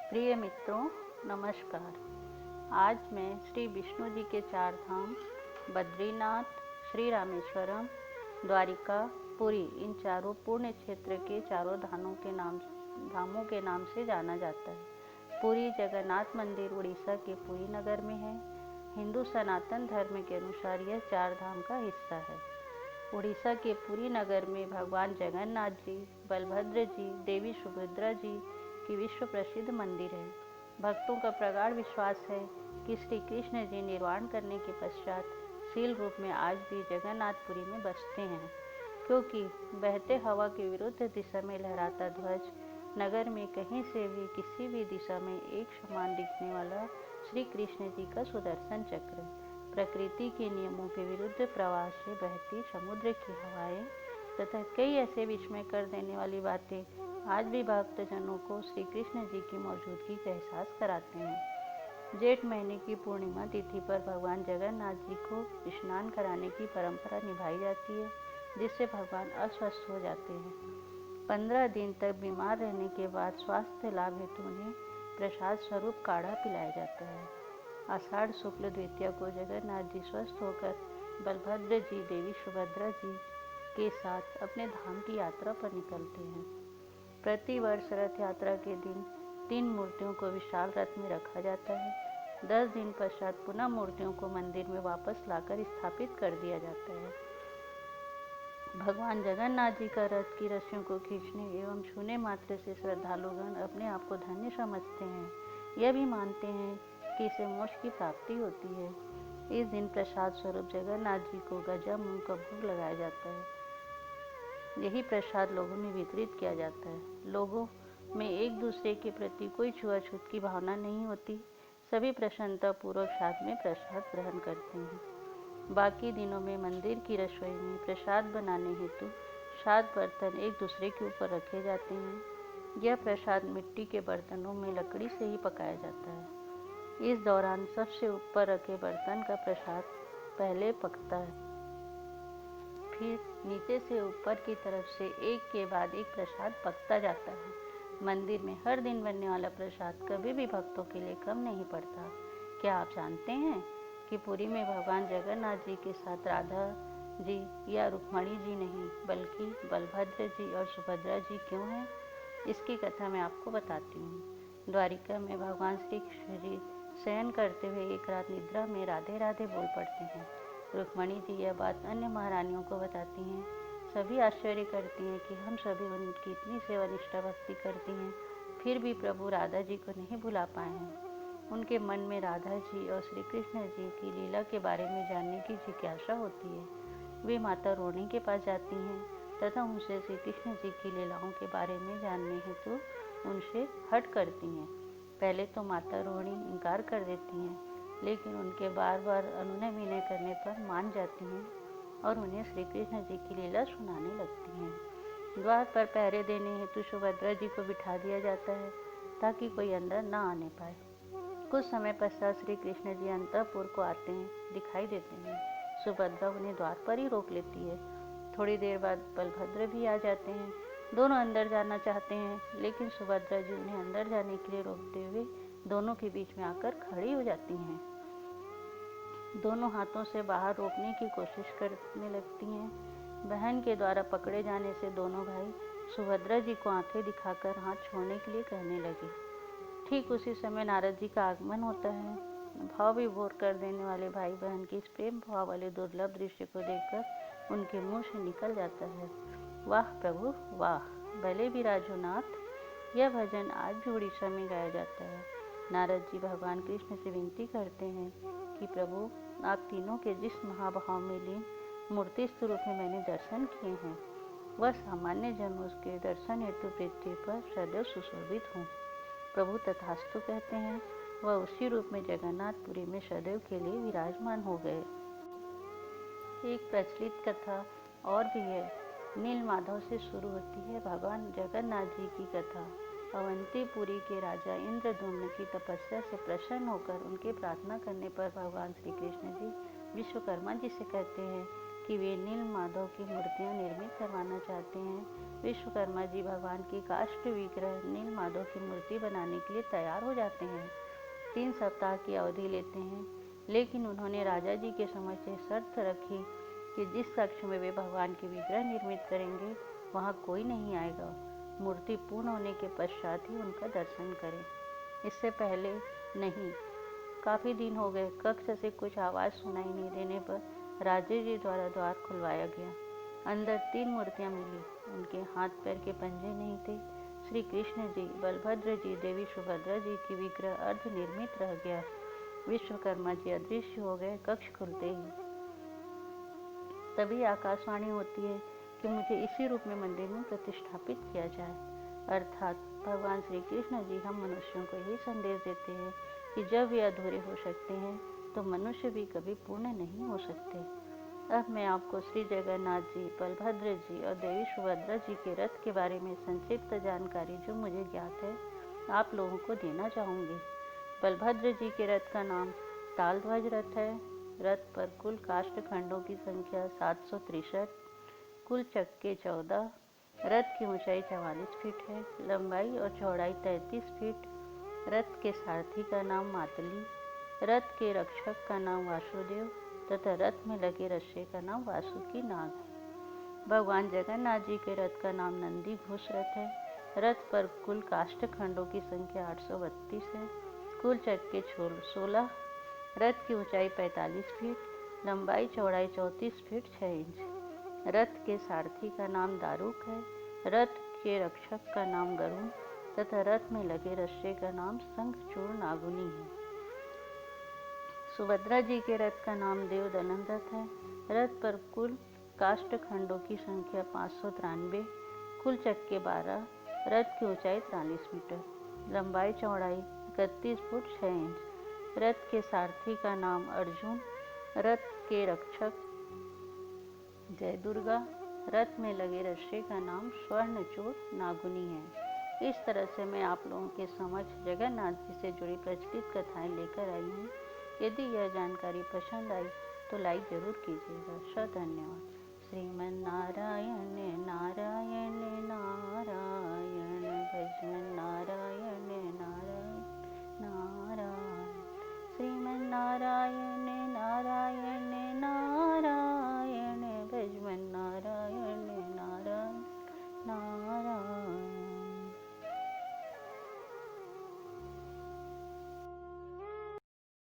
प्रिय मित्रों, नमस्कार। आज मैं श्री विष्णु जी के चार धाम बद्रीनाथ, श्री रामेश्वरम, द्वारिका, पुरी इन चारों पुण्य क्षेत्र के चारों धामों के नाम से जाना जाता है। पुरी जगन्नाथ मंदिर उड़ीसा के पुरी नगर में है। हिंदू सनातन धर्म के अनुसार यह चार धाम का हिस्सा है। उड़ीसा के पुरी नगर में भगवान जगन्नाथ जी, बलभद्र जी, देवी सुभद्रा जी की विश्व प्रसिद्ध मंदिर है। भक्तों का प्रगाढ़ विश्वास है कि श्री कृष्ण जी निर्वाण करने के पश्चात शील रूप में आज भी जगन्नाथपुरी में बसते हैं, क्योंकि बहते हवा के विरुद्ध दिशा में लहराता ध्वज नगर में कहीं से भी किसी भी दिशा में एक समान दिखने वाला श्री कृष्ण जी का सुदर्शन चक्र, प्रकृति के नियमों के विरुद्ध प्रवाह से बहती समुद्र की हवाएं तथा कई ऐसे विस्मय कर देने वाली बातें आज भी भक्तजनों को श्री कृष्ण जी की मौजूदगी का एहसास कराते हैं। जेठ महीने की पूर्णिमा तिथि पर भगवान जगन्नाथ जी को स्नान कराने की परंपरा निभाई जाती है, जिससे भगवान अस्वस्थ हो जाते हैं। 15 दिन तक बीमार रहने के बाद स्वास्थ्य लाभ हेतु उन्हें प्रसाद स्वरूप काढ़ा पिलाया जाता है। आषाढ़ शुक्ल द्वितीया को जगन्नाथ जी स्वस्थ होकर बलभद्र जी, देवी सुभद्रा जी के साथ अपने धाम की यात्रा पर निकलते हैं। प्रति वर्ष रथ यात्रा के दिन 3 मूर्तियों को विशाल रथ में रखा जाता है। 10 दिन पश्चात पुनः मूर्तियों को मंदिर में वापस लाकर स्थापित कर दिया जाता है। भगवान जगन्नाथ जी का रथ की रस्सियों को खींचने एवं छूने मात्र से श्रद्धालुगण अपने आप को धन्य समझते हैं। यह भी मानते हैं कि इससे मोक्ष की प्राप्ति होती है। इस दिन प्रसाद स्वरूप जगन्नाथ जी को गजा मूंग का भोग लगाया जाता है। यही प्रसाद लोगों में वितरित किया जाता है। लोगों में एक दूसरे के प्रति कोई छुआछूत की भावना नहीं होती। सभी प्रसन्नता पूर्वक साथ में प्रसाद ग्रहण करते हैं। बाकी दिनों में मंदिर की रसोई में प्रसाद बनाने हेतु 7 बर्तन एक दूसरे के ऊपर रखे जाते हैं। यह प्रसाद मिट्टी के बर्तनों में लकड़ी से ही पकाया जाता है। इस दौरान सबसे ऊपर रखे बर्तन का प्रसाद पहले पकता है, फिर नीचे से ऊपर की तरफ से एक के बाद एक प्रसाद पकता जाता है। मंदिर में हर दिन बनने वाला प्रसाद कभी भी भक्तों के लिए कम नहीं पड़ता। क्या आप जानते हैं कि पुरी में भगवान जगन्नाथ जी के साथ राधा जी या रुक्मणी जी नहीं, बल्कि बलभद्र जी और सुभद्रा जी क्यों हैं? इसकी कथा मैं आपको बताती हूँ। द्वारिका में भगवान श्री कृष्ण जी शयन करते हुए एक रात निद्रा में राधे राधे बोल पड़ते हैं। रुक्मणी जी यह बात अन्य महारानियों को बताती हैं। सभी आश्चर्य करती हैं कि हम सभी उनकी इतनी सेवा निष्ठा भक्ति करती हैं, फिर भी प्रभु राधा जी को नहीं भुला पाए हैं। उनके मन में राधा जी और श्री कृष्ण जी की लीला के बारे में जानने की जिज्ञासा होती है। वे माता रोहिणी के पास जाती हैं तथा उनसे श्री कृष्ण जी की लीलाओं के बारे में जानने हेतु उनसे हट करती हैं। पहले तो माता रोहिणी इनकार कर देती हैं, लेकिन उनके बार बार अनुनय विनय करने पर मान जाती हैं और उन्हें श्री कृष्ण जी की लीला सुनाने लगती हैं। द्वार पर पहरे देने हेतु सुभद्रा जी को बिठा दिया जाता है ताकि कोई अंदर न आने पाए। कुछ समय पश्चात श्री कृष्ण जी अंतःपुर को आते हैं, दिखाई देते हैं। सुभद्रा उन्हें द्वार पर ही रोक लेती है। थोड़ी देर बाद बलभद्र भी आ जाते हैं। दोनों अंदर जाना चाहते हैं, लेकिन सुभद्रा जी उन्हें अंदर जाने के लिए रोकते हुए दोनों के बीच में आकर खड़ी हो जाती हैं। दोनों हाथों से बाहर रोकने की कोशिश करने लगती हैं। बहन के द्वारा पकड़े जाने से दोनों भाई सुभद्रा जी को आंखें दिखाकर हाथ छोड़ने के लिए कहने लगे। ठीक उसी समय नारद जी का आगमन होता है। भाव विभोर कर देने वाले भाई बहन के इस प्रेम भाव वाले दुर्लभ दृश्य को देखकर उनके मुंह से निकल जाता है, वाह प्रभु वाह, भले भी राजूनाथ। यह भजन आज भी उड़ीसा में गाया जाता है। नारद जी भगवान कृष्ण से विनती करते हैं कि प्रभु, आप तीनों के जिस महाभाव में लीन मूर्तिस्थ रूप में मैंने दर्शन किए हैं, वह सामान्य जन उसके दर्शन हेतु पृथ्वी पर सदैव सुशोभित हों। प्रभु तथास्तु कहते हैं। वह उसी रूप में जगन्नाथपुरी में सदैव के लिए विराजमान हो गए। एक प्रचलित कथा और भी है। नील माधव से शुरू होती है भगवान जगन्नाथ जी की कथा। अवंतीपुरी के राजा इंद्रद्युम्न की तपस्या से प्रसन्न होकर उनके प्रार्थना करने पर भगवान श्री कृष्ण जी विश्वकर्मा जी से कहते हैं कि वे नील माधव की मूर्तियां निर्मित करवाना चाहते हैं। विश्वकर्मा जी भगवान की काष्ठ विग्रह नील माधव की मूर्ति बनाने के लिए तैयार हो जाते हैं। 3 सप्ताह की अवधि लेते हैं, लेकिन उन्होंने राजा जी के समक्ष एक शर्त रखी कि जिस कक्ष में वे भगवान के विग्रह निर्मित करेंगे वहाँ कोई नहीं आएगा। मूर्ति पूर्ण होने के पश्चात ही उनका दर्शन करें, इससे पहले नहीं। काफ़ी दिन हो गए। कक्ष से कुछ आवाज़ सुनाई नहीं देने पर राजे जी द्वारा द्वार खुलवाया गया। अंदर 3 मूर्तियाँ मिली। उनके हाथ पैर के पंजे नहीं थे। श्री कृष्ण जी, बलभद्र जी, देवी सुभद्रा जी की विग्रह अर्ध निर्मित रह गया। विश्वकर्मा जी अदृश्य हो गए। कक्ष खुलते ही तभी आकाशवाणी होती है कि मुझे इसी रूप में मंदिर में प्रतिष्ठापित किया जाए। अर्थात भगवान श्री कृष्ण जी हम मनुष्यों को यही संदेश देते हैं कि जब वे अधूरे हो सकते हैं तो मनुष्य भी कभी पूर्ण नहीं हो सकते। अब मैं आपको श्री जगन्नाथ जी, बलभद्र जी और देवी सुभद्रा जी के रथ के बारे में संक्षिप्त जानकारी जो मुझे ज्ञात है आप लोगों को देना चाहूँगी। बलभद्र जी के रथ का नाम तालध्वज रथ है। रथ पर कुल काष्ठ खंडों की संख्या 763, कुल चक्के 14, रथ की ऊंचाई 44 फीट है, लंबाई और चौड़ाई 33 फीट। रथ के सारथी का नाम मातली, रथ के रक्षक का नाम वासुदेव तथा रथ में लगे रस्से का नाम वासुकी नाग है। भगवान जगन्नाथ जी के रथ का नाम नंदी घोष रथ है। रथ पर कुल काष्ठ खंडों की संख्या 832 है, कुल चक्के 16, रथ की ऊंचाई 45 फीट, लंबाई चौड़ाई 34 फीट 6 इंच। रथ के सारथी का नाम दारुक है, रथ के रक्षक का नाम गरुण तथा रथ में लगे रस्से का नाम शंखचूड़ नागुनी है। सुभद्रा जी के रथ का नाम देवदलन रथ है। रथ पर कुल काष्ठ खंडों की संख्या 593, कुल चक्के 12, रथ की ऊंचाई 43 मीटर, लंबाई चौड़ाई 31 फुट 6 इंच। रथ के सारथी का नाम अर्जुन, रथ के रक्षक जय दुर्गा, रथ में लगे रस्से का नाम स्वर्णचूड़ नागुनी है। इस तरह से मैं आप लोगों के समक्ष जगन्नाथ जी से जुड़ी प्रचलित कथाएं लेकर आई हूँ। यदि यह जानकारी पसंद आई तो लाइक जरूर कीजिएगा। धन्यवाद। श्रीमन नारायण